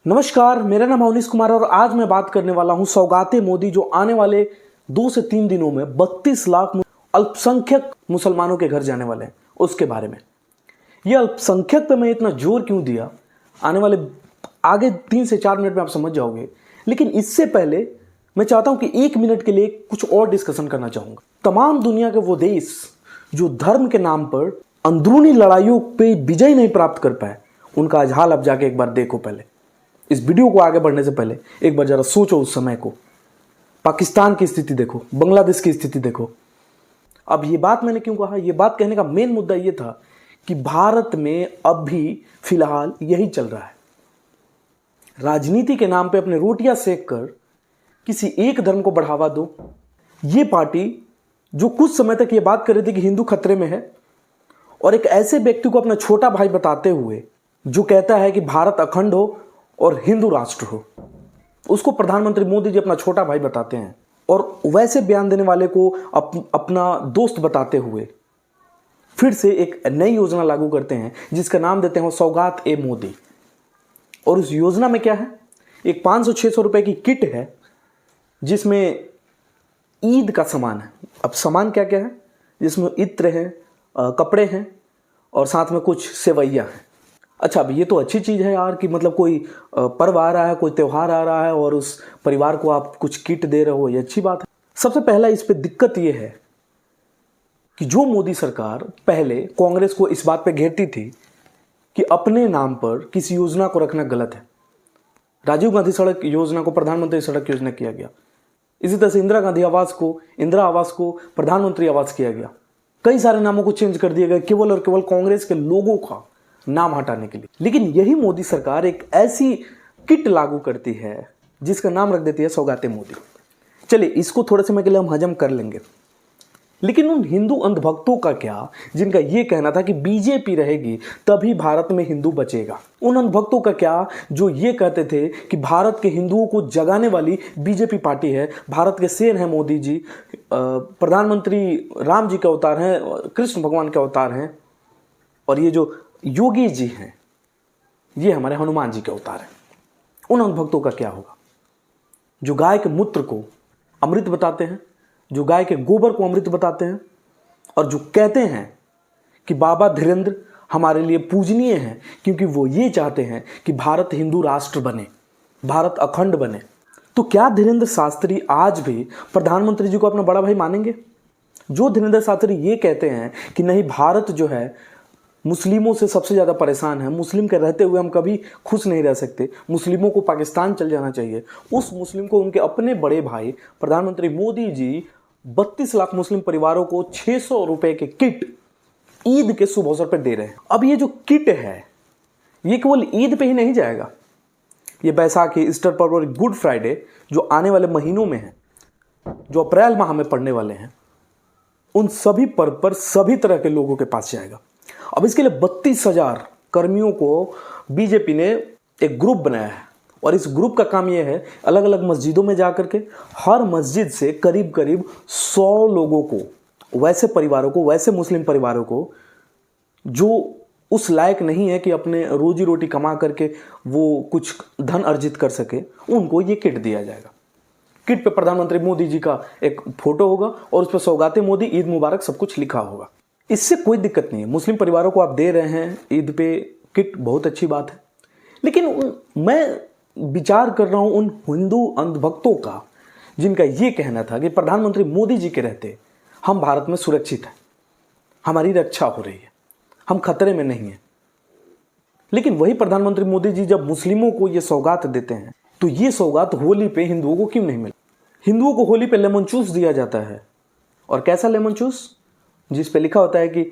नमस्कार, मेरा नाम अवनीश कुमार और आज मैं बात करने वाला हूं सौगाते मोदी जो आने वाले 2 से 3 दिनों में 32 लाख अल्पसंख्यक मुसलमानों के घर जाने वाले हैं उसके बारे में। यह अल्पसंख्यक पे मैं इतना जोर क्यों दिया, आने वाले आगे 3 से 4 मिनट में आप समझ जाओगे। लेकिन इससे पहले मैं चाहता हूं कि 1 मिनट के लिए कुछ और डिस्कशन करना चाहूंगा। तमाम दुनिया के वो देश जो धर्म के नाम पर अंदरूनी लड़ाइयों पे विजय नहीं प्राप्त कर पाए, उनका आज हाल आप जाके एक बार देखो। पहले इस वीडियो को आगे बढ़ने से पहले एक बार जरा सोचो उस समय को। पाकिस्तान की स्थिति देखो, बांग्लादेश की स्थिति देखो। अब ये बात मैंने क्यों कहा, ये बात कहने का मेन मुद्दा ये था कि भारत में अब भी फिलहाल यही चल रहा है। राजनीति के नाम पे अपने रोटियां सेक कर किसी एक धर्म को बढ़ावा दो। ये पार्टी जो कुछ समय तक ये बात कर रही थी कि हिंदू खतरे में है, और एक ऐसे व्यक्ति को अपना छोटा भाई बताते हुए जो कहता है कि भारत अखंड हो और हिंदू राष्ट्र हो, उसको प्रधानमंत्री मोदी जी अपना छोटा भाई बताते हैं। और वैसे बयान देने वाले को अपना दोस्त बताते हुए फिर से एक नई योजना लागू करते हैं जिसका नाम देते हैं सौगात ए मोदी। और उस योजना में क्या है, एक 500-600 रुपए की किट है जिसमें ईद का सामान है। अब सामान क्या क्या है, जिसमें इत्र है, कपड़े हैं और साथ में कुछ सेवैया है। अच्छा, अब ये तो अच्छी चीज़ है यार कि मतलब कोई पर्व आ रहा है, कोई त्यौहार आ रहा है और उस परिवार को आप कुछ किट दे रहे हो, ये अच्छी बात है। सबसे पहला इस पे दिक्कत ये है कि जो मोदी सरकार पहले कांग्रेस को इस बात पे घेरती थी कि अपने नाम पर किसी योजना को रखना गलत है। राजीव गांधी सड़क योजना को प्रधानमंत्री सड़क योजना किया गया, इसी तरह से इंदिरा गांधी आवास को इंदिरा आवास को प्रधानमंत्री आवास किया गया। कई सारे नामों को चेंज कर दिया गया केवल और केवल कांग्रेस के लोगों का नाम हटाने के लिए। लेकिन यही मोदी सरकार एक ऐसी किट लागू करती है जिसका नाम रख देती है सौगाते मोदी। चलिए, इसको थोड़े समय के लिए हम हजम कर लेंगे। लेकिन उन हिंदू अंधभक्तों का क्या जिनका यह कहना था कि बीजेपी रहेगी तभी भारत में हिंदू बचेगा? उन अंधभक्तों का क्या जो ये कहते थे कि भारत के हिंदुओं को जगाने वाली बीजेपी पार्टी है, भारत के शेर हैं मोदी जी, प्रधानमंत्री राम जी के अवतार हैं, कृष्ण भगवान के अवतार हैं, और ये जो योगी जी हैं ये हमारे हनुमान जी के अवतार हैं। उन अंधभक्तों का क्या होगा जो गाय के मूत्र को अमृत बताते हैं, जो गाय के गोबर को अमृत बताते हैं, और जो कहते हैं कि बाबा धीरेन्द्र हमारे लिए पूजनीय हैं क्योंकि वो ये चाहते हैं कि भारत हिंदू राष्ट्र बने, भारत अखंड बने। तो क्या धीरेन्द्र शास्त्री आज भी प्रधानमंत्री जी को अपना बड़ा भाई मानेंगे? जो धीरेन्द्र शास्त्री ये कहते हैं कि नहीं, भारत जो है मुस्लिमों से सबसे ज़्यादा परेशान है, मुस्लिम के रहते हुए हम कभी खुश नहीं रह सकते, मुस्लिमों को पाकिस्तान चल जाना चाहिए, उस मुस्लिम को उनके अपने बड़े भाई प्रधानमंत्री मोदी जी 32 लाख मुस्लिम परिवारों को 600 रुपए के किट ईद के शुभ अवसर पर दे रहे हैं। अब ये जो किट है ये केवल ईद पे ही नहीं जाएगा, ये बैसाखी, ईस्टर पर्व और गुड फ्राइडे जो आने वाले महीनों में है, जो अप्रैल माह में पड़ने वाले हैं, उन सभी पर्व पर सभी तरह के लोगों के पास जाएगा। अब इसके लिए 32,000 कर्मियों को बीजेपी ने एक ग्रुप बनाया है, और इस ग्रुप का काम यह है अलग अलग मस्जिदों में जाकर के हर मस्जिद से करीब करीब 100 लोगों को, वैसे परिवारों को, वैसे मुस्लिम परिवारों को जो उस लायक नहीं है कि अपने रोजी रोटी कमा करके वो कुछ धन अर्जित कर सके, उनको ये किट दिया जाएगा। किट पे प्रधानमंत्री मोदी जी का एक फोटो होगा और उस पर सौगाते मोदी, ईद मुबारक सब कुछ लिखा होगा। इससे कोई दिक्कत नहीं है, मुस्लिम परिवारों को आप दे रहे हैं ईद पे किट, बहुत अच्छी बात है। लेकिन मैं विचार कर रहा हूं उन हिंदू अंधभक्तों का जिनका यह कहना था कि प्रधानमंत्री मोदी जी के रहते हम भारत में सुरक्षित हैं, हमारी रक्षा हो रही है, हम खतरे में नहीं हैं। लेकिन वही प्रधानमंत्री मोदी जी जब मुस्लिमों को यह सौगात देते हैं तो ये सौगात होली पे हिंदुओं को क्यों नहीं मिला? हिंदुओं को होली पे लेमन जूस दिया जाता है, और कैसा लेमन जूस, जिस पे लिखा होता है कि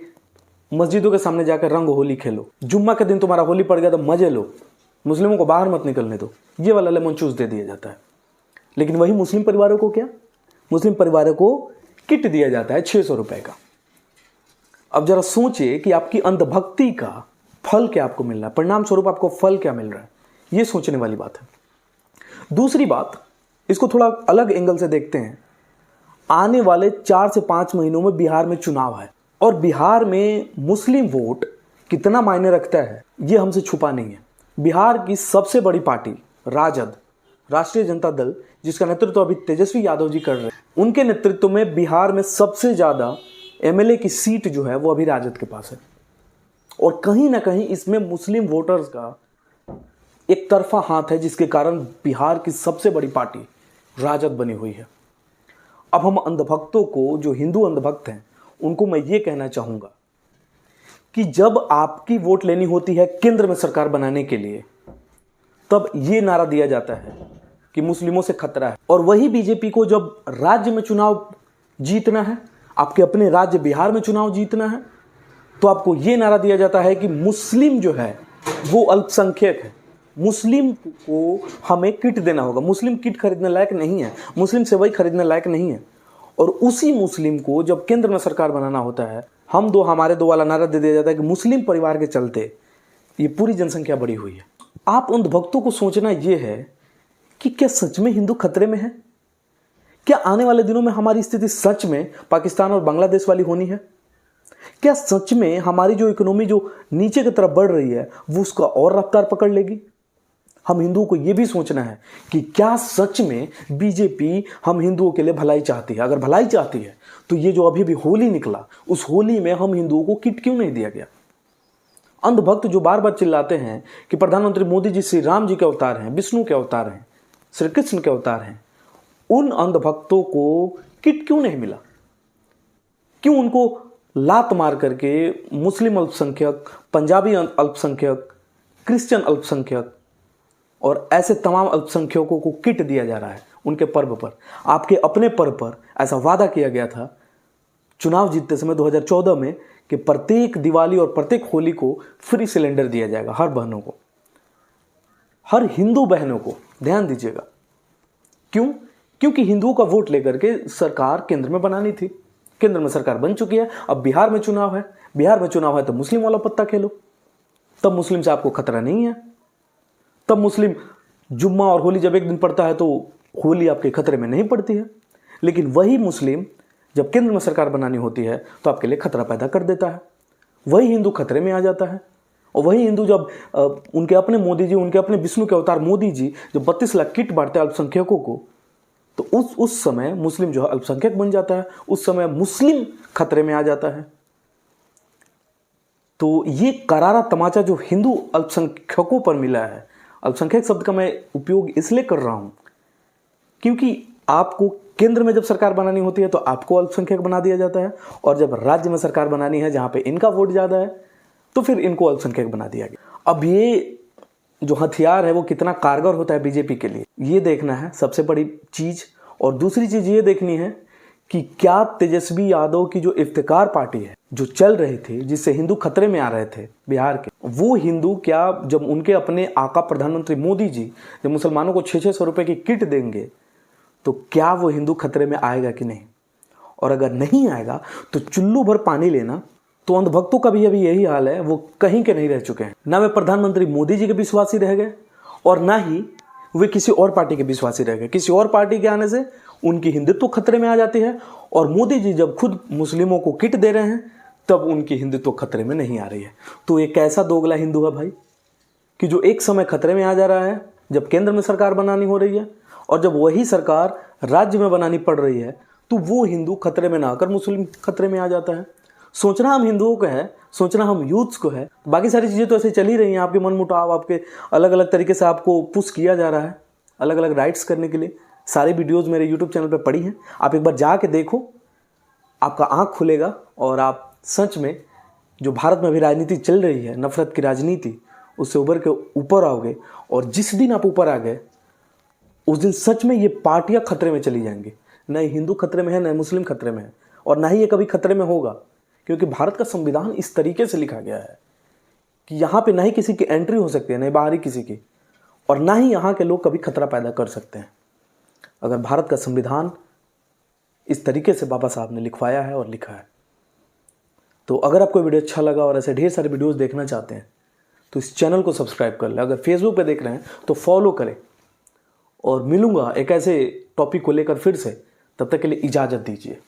मस्जिदों के सामने जाकर रंग होली खेलो, जुम्मा के दिन तुम्हारा होली पड़ गया तो मजे लो, मुस्लिमों को बाहर मत निकलने दो, ये वाला लेमन जूस दे दिया जाता है। लेकिन वही मुस्लिम परिवारों को क्या, मुस्लिम परिवारों को किट दिया जाता है 600 रुपए का। अब जरा सोचिए कि आपकी अंधभक्ति का फल क्या आपको मिल रहा है, परिणाम स्वरूप आपको फल क्या मिल रहा है, ये सोचने वाली बात है। दूसरी बात, इसको थोड़ा अलग एंगल से देखते हैं। आने वाले 4 से 5 महीनों में बिहार में चुनाव है, और बिहार में मुस्लिम वोट कितना मायने रखता है ये हमसे छुपा नहीं है। बिहार की सबसे बड़ी पार्टी राजद, राष्ट्रीय जनता दल, जिसका नेतृत्व अभी तेजस्वी यादव जी कर रहे हैं, उनके नेतृत्व में बिहार में सबसे ज़्यादा एमएलए की सीट जो है वो अभी राजद के पास है। और कहीं ना कहीं इसमें मुस्लिम वोटर्स का एक तरफा हाथ है, जिसके कारण बिहार की सबसे बड़ी पार्टी राजद बनी हुई है। अब हम अंधभक्तों को, जो हिंदू अंधभक्त हैं, उनको मैं ये कहना चाहूँगा कि जब आपकी वोट लेनी होती है केंद्र में सरकार बनाने के लिए, तब ये नारा दिया जाता है कि मुस्लिमों से खतरा है। और वही बीजेपी को जब राज्य में चुनाव जीतना है, आपके अपने राज्य बिहार में चुनाव जीतना है, तो आपको ये नारा दिया जाता है कि मुस्लिम जो है वो अल्पसंख्यक है, मुस्लिम को हमें किट देना होगा। मुस्लिम किट खरीदने लायक नहीं है, मुस्लिम सेवई खरीदने लायक नहीं है। और उसी मुस्लिम को जब केंद्र में सरकार बनाना होता है, हम दो हमारे दो वाला नारा दे दिया जाता है कि मुस्लिम परिवार के चलते ये पूरी जनसंख्या बढ़ी हुई है। आप उन भक्तों को सोचना ये है कि क्या सच में हिंदू खतरे में है? क्या आने वाले दिनों में हमारी स्थिति सच में पाकिस्तान और बांग्लादेश वाली होनी है? क्या सच में हमारी जो इकोनॉमी जो नीचे की तरफ बढ़ रही है वो उसका और रफ्तार पकड़ लेगी? हम हिंदुओं को यह भी सोचना है कि क्या सच में बीजेपी हम हिंदुओं के लिए भलाई चाहती है? अगर भलाई चाहती है तो ये जो अभी भी होली निकला, उस होली में हम हिंदुओं को किट क्यों नहीं दिया गया? अंधभक्त जो बार बार चिल्लाते हैं कि प्रधानमंत्री मोदी जी श्री राम जी के अवतार हैं, विष्णु के अवतार हैं, श्री कृष्ण के अवतार हैं, उन अंधभक्तों को किट क्यों नहीं मिला? क्यों उनको लात मार करके मुस्लिम अल्पसंख्यक, पंजाबी अल्पसंख्यक, क्रिश्चियन अल्पसंख्यक और ऐसे तमाम अल्पसंख्यकों को किट दिया जा रहा है उनके पर्व पर? आपके अपने पर्व पर ऐसा वादा किया गया था चुनाव जीतते समय 2014 में कि प्रत्येक दिवाली और प्रत्येक होली को फ्री सिलेंडर दिया जाएगा हर बहनों को, हर हिंदू बहनों को। ध्यान दीजिएगा, क्यों? क्योंकि हिंदुओं का वोट लेकर के सरकार केंद्र में बनानी थी। केंद्र में सरकार बन चुकी है, अब बिहार में चुनाव है। बिहार में चुनाव है तो मुस्लिम वाला पत्ता खेलो, तब मुस्लिम से आपको खतरा नहीं है। तब मुस्लिम जुम्मा और होली जब एक दिन पड़ता है तो होली आपके खतरे में नहीं पड़ती है। लेकिन वही मुस्लिम जब केंद्र में सरकार बनानी होती है तो आपके लिए खतरा पैदा कर देता है। वही हिंदू खतरे में आ जाता है। और वही हिंदू जब उनके अपने मोदी जी, उनके अपने विष्णु के अवतार मोदी जी जब 32 लाख किट बांटते हैं अल्पसंख्यकों को, तो उस समय मुस्लिम जो है अल्पसंख्यक बन जाता है। उस समय मुस्लिम खतरे में आ जाता है। तो ये करारा तमाचा जो हिंदू अल्पसंख्यकों पर मिला है, अल्पसंख्यक शब्द का मैं उपयोग इसलिए कर रहा हूं क्योंकि आपको केंद्र में जब सरकार बनानी होती है तो आपको अल्पसंख्यक बना दिया जाता है, और जब राज्य में सरकार बनानी है जहां पे इनका वोट ज्यादा है तो फिर इनको अल्पसंख्यक बना दिया गया। अब ये जो हथियार है वो कितना कारगर होता है बीजेपी के लिए, ये देखना है सबसे बड़ी चीज। और दूसरी चीज ये देखनी है कि क्या तेजस्वी यादव की जो इफ्तिकार पार्टी है जो चल रही थी, जिससे हिंदू खतरे में आ रहे थे बिहार के, वो हिंदू क्या जब उनके अपने आका प्रधानमंत्री मोदी जी जब मुसलमानों को 600 रुपए की किट देंगे तो क्या वो हिंदू खतरे में आएगा कि नहीं? और अगर नहीं आएगा तो चुल्लू भर पानी लेना। तो अंधभक्तों का भी अभी यही हाल है, वो कहीं के नहीं रह चुके हैं। ना वे प्रधानमंत्री मोदी जी के विश्वासी रह गए और ना ही वे किसी और पार्टी के विश्वासी रह गए। किसी और पार्टी के आने से उनकी हिंदुत्व खतरे में आ जाती है, और मोदी जी जब खुद मुस्लिमों को किट दे रहे हैं तब उनकी हिंदुत्व खतरे में नहीं आ रही है। तो एक ऐसा दोगला हिंदू है भाई कि जो एक समय खतरे में आ जा रहा है जब केंद्र में सरकार बनानी हो रही है, और जब वही सरकार राज्य में बनानी पड़ रही है तो वो हिंदू खतरे में ना आकर मुस्लिम खतरे में आ जाता है। सोचना हम हिंदुओं को है, सोचना हम यूथ्स को है। बाकी सारी चीज़ें तो ऐसे चल ही रही हैं। आपके मनमुटाव, आपके अलग अलग तरीके से आपको पुश किया जा रहा है अलग अलग राइट्स करने के लिए। सारी वीडियोस मेरे यूट्यूब चैनल पे पड़ी हैं, आप एक बार जाके देखो, आपका आँख खुलेगा और आप सच में जो भारत में अभी राजनीति चल रही है, नफरत की राजनीति, उससे उभर के ऊपर आओगे। और जिस दिन आप ऊपर आ गए उस दिन सच में ये पार्टियां खतरे में चली जाएंगी। न हिंदू खतरे में है, न मुस्लिम खतरे में है, और ना ही ये कभी खतरे में होगा, क्योंकि भारत का संविधान इस तरीके से लिखा गया है कि यहाँ पे ना ही किसी की एंट्री हो सकती है, न बाहरी किसी की, और ना ही यहाँ के लोग कभी खतरा पैदा कर सकते हैं। अगर भारत का संविधान इस तरीके से बाबा साहब ने लिखवाया है और लिखा है। तो अगर आपको वीडियो अच्छा लगा और ऐसे ढेर सारे वीडियोस देखना चाहते हैं तो इस चैनल को सब्सक्राइब कर लें। अगर फेसबुक पे देख रहे हैं तो फॉलो करें। और मिलूंगा एक ऐसे टॉपिक को लेकर फिर से, तब तक के लिए इजाज़त दीजिए।